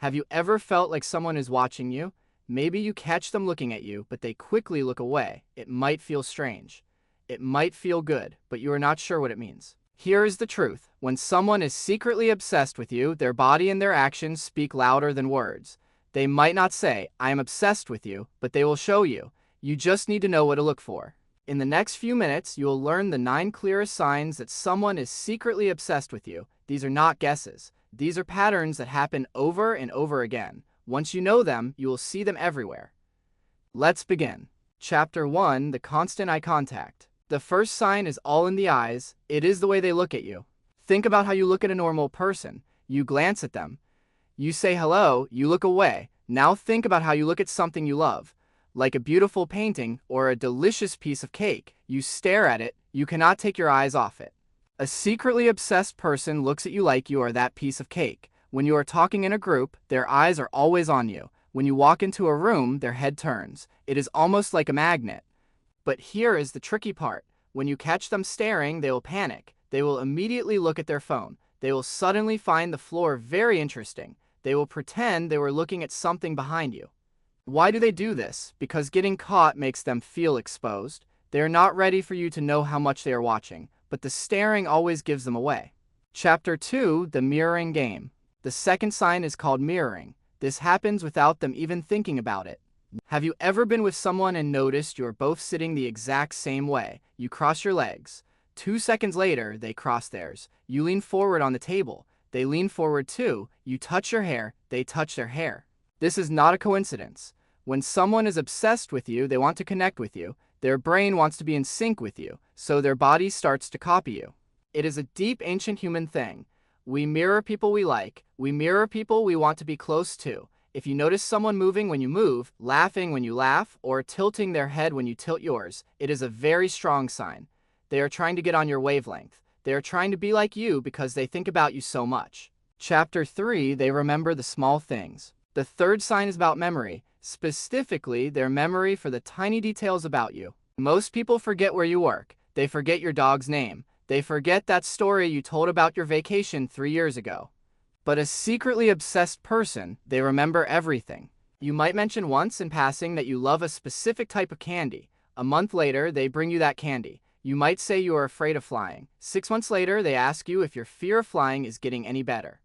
Have you ever felt like someone is watching you? Maybe you catch them looking at you, but they quickly look away. It might feel strange. It might feel good, but you are not sure what it means. Here is the truth. When someone is secretly obsessed with you, their body and their actions speak louder than words. They might not say, "I am obsessed with you," but they will show you. You just need to know what to look for. In the next few minutes, you will learn the 9 clearest signs that someone is secretly obsessed with you. These are not guesses. These are patterns that happen over and over again. Once you know them, you will see them everywhere. Let's begin. Chapter 1: The Constant Eye Contact. The first sign is all in the eyes. It is the way they look at you. Think about how you look at a normal person. You glance at them. You say hello, you look away. Now think about how you look at something you love, like a beautiful painting or a delicious piece of cake. You stare at it. You cannot take your eyes off it. A secretly obsessed person looks at you like you are that piece of cake. When you are talking in a group, their eyes are always on you. When you walk into a room, their head turns. It is almost like a magnet. But here is the tricky part. When you catch them staring, they will panic. They will immediately look at their phone. They will suddenly find the floor very interesting. They will pretend they were looking at something behind you. Why do they do this? Because getting caught makes them feel exposed. They are not ready for you to know how much they are watching, but the staring always gives them away. Chapter 2: The Mirroring Game. The second sign is called mirroring. This happens without them even thinking about it. Have you ever been with someone and noticed you're both sitting the exact same way? You cross your legs. 2 seconds later, they cross theirs. You lean forward on the table. They lean forward too. You touch your hair. They touch their hair. This is not a coincidence. When someone is obsessed with you, they want to connect with you. Their brain wants to be in sync with you, so their body starts to copy you. It is a deep ancient human thing. We mirror people we like. We mirror people we want to be close to. If you notice someone moving when you move, laughing when you laugh, or tilting their head when you tilt yours, it is a very strong sign. They are trying to get on your wavelength. They are trying to be like you because they think about you so much. Chapter 3: They remember the small things. The third sign is about memory, specifically their memory for the tiny details about you. Most people forget where you work. They forget your dog's name. They forget that story you told about your vacation 3 years ago. But a secretly obsessed person, they remember everything. You might mention once in passing that you love a specific type of candy. A month later, they bring you that candy. You might say you are afraid of flying. 6 months later, they ask you if your fear of flying is getting any better.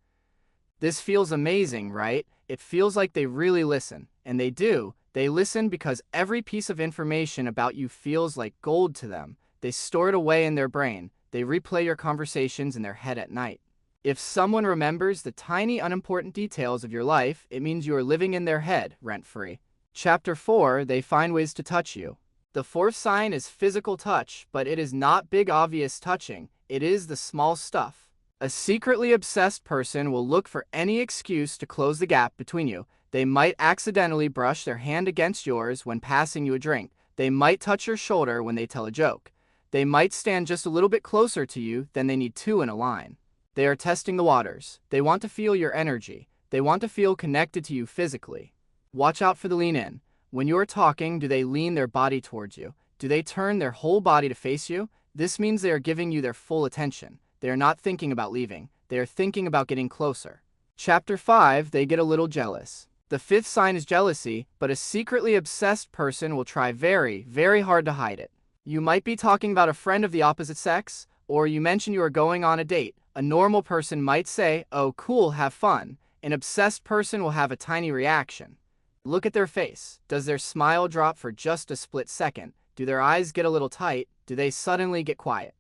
This feels amazing, right? It feels like they really listen. And they do. They listen because every piece of information about you feels like gold to them. They store it away in their brain. They replay your conversations in their head at night. If someone remembers the tiny unimportant details of your life, it means you are living in their head, rent-free. Chapter 4: They find ways to touch you. The fourth sign is physical touch, but it is not big obvious touching. It is the small stuff. A secretly obsessed person will look for any excuse to close the gap between you. They might accidentally brush their hand against yours when passing you a drink. They might touch your shoulder when they tell a joke. They might stand just a little bit closer to you than they need to in a line. They are testing the waters. They want to feel your energy. They want to feel connected to you physically. Watch out for the lean in. When you are talking, do they lean their body towards you? Do they turn their whole body to face you? This means they are giving you their full attention. They are not thinking about leaving. They are thinking about getting closer. Chapter 5: They get a little jealous. The fifth sign is jealousy, but a secretly obsessed person will try very, very hard to hide it. You might be talking about a friend of the opposite sex, or you mention you are going on a date. A normal person might say, "Oh, cool, have fun." An obsessed person will have a tiny reaction. Look at their face. Does their smile drop for just a split second? Do their eyes get a little tight? Do they suddenly get quiet?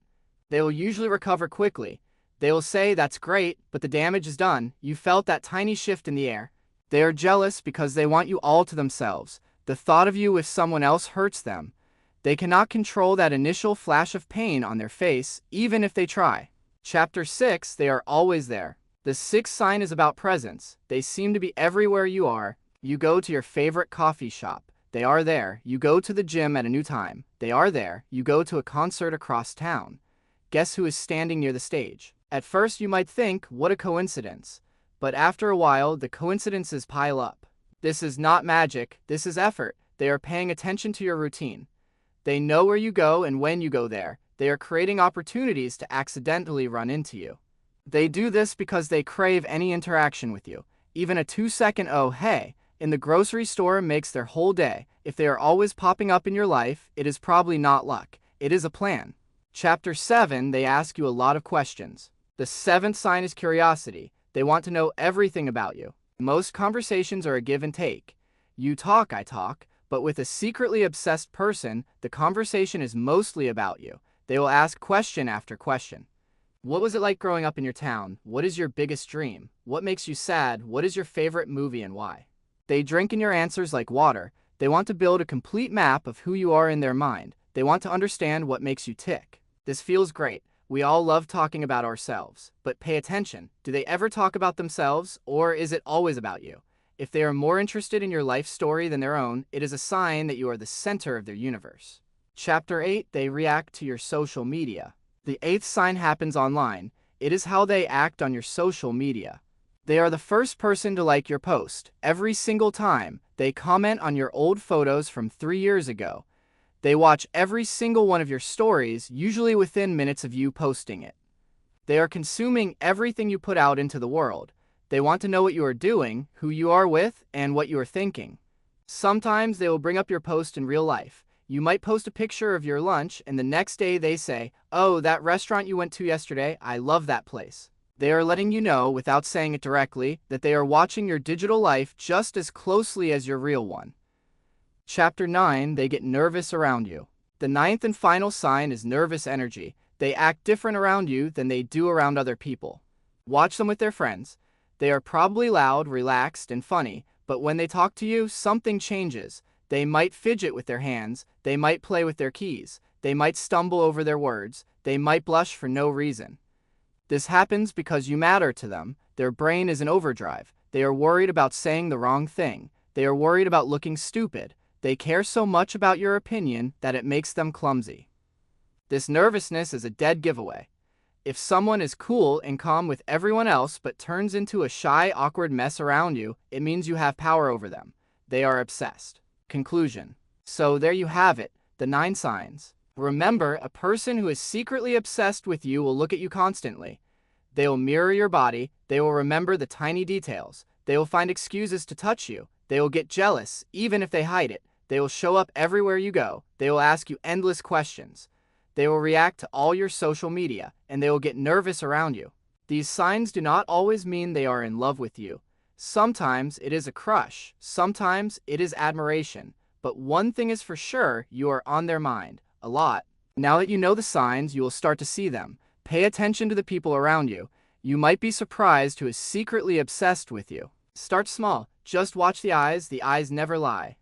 They will usually recover quickly. They will say, "That's great, but the damage is done. You felt that tiny shift in the air." They are jealous because they want you all to themselves. The thought of you with someone else hurts them. They cannot control that initial flash of pain on their face, even if they try. Chapter 6: They are always there. The sixth sign is about presence. They seem to be everywhere you are. You go to your favorite coffee shop. They are there. You go to the gym at a new time. They are there. You go to a concert across town. Guess who is standing near the stage? At first you might think, what a coincidence. But after a while, the coincidences pile up. This is not magic. This is effort. They are paying attention to your routine. They know where you go and when you go there. They are creating opportunities to accidentally run into you. They do this because they crave any interaction with you. Even a 2-second "oh, hey" in the grocery store makes their whole day. If they are always popping up in your life, it is probably not luck. It is a plan. Chapter 7, they ask you a lot of questions. The 7th sign is curiosity. They want to know everything about you. Most conversations are a give and take. You talk, I talk, but with a secretly obsessed person, the conversation is mostly about you. They will ask question after question. What was it like growing up in your town? What is your biggest dream? What makes you sad? What is your favorite movie and why? They drink in your answers like water. They want to build a complete map of who you are in their mind. They want to understand what makes you tick. This feels great. We all love talking about ourselves. But pay attention. Do they ever talk about themselves, or is it always about you? If they are more interested in your life story than their own, it is a sign that you are the center of their universe. Chapter 8, they react to your social media. The 8th sign happens online. It is how they act on your social media. They are the first person to like your post. Every single time, they comment on your old photos from 3 years ago. They watch every single one of your stories, usually within minutes of you posting it. They are consuming everything you put out into the world. They want to know what you are doing, who you are with, and what you are thinking. Sometimes they will bring up your post in real life. You might post a picture of your lunch, and the next day they say, "Oh, that restaurant you went to yesterday, I love that place." They are letting you know, without saying it directly, that they are watching your digital life just as closely as your real one. Chapter 9, they get nervous around you. The 9th and final sign is nervous energy. They act different around you than they do around other people. Watch them with their friends. They are probably loud, relaxed, and funny, but when they talk to you, something changes. They might fidget with their hands. They might play with their keys. They might stumble over their words. They might blush for no reason. This happens because you matter to them. Their brain is in overdrive. They are worried about saying the wrong thing. They are worried about looking stupid. They care so much about your opinion that it makes them clumsy. This nervousness is a dead giveaway. If someone is cool and calm with everyone else but turns into a shy, awkward mess around you, it means you have power over them. They are obsessed. Conclusion. So there you have it, the 9 signs. Remember, a person who is secretly obsessed with you will look at you constantly. They will mirror your body. They will remember the tiny details. They will find excuses to touch you. They will get jealous, even if they hide it. They will show up everywhere you go. They will ask you endless questions. They will react to all your social media, and they will get nervous around you. These signs do not always mean they are in love with you. Sometimes it is a crush. Sometimes it is admiration. But one thing is for sure, you are on their mind. A lot. Now that you know the signs, you will start to see them. Pay attention to the people around you. You might be surprised who is secretly obsessed with you. Start small. Just watch the eyes. The eyes never lie.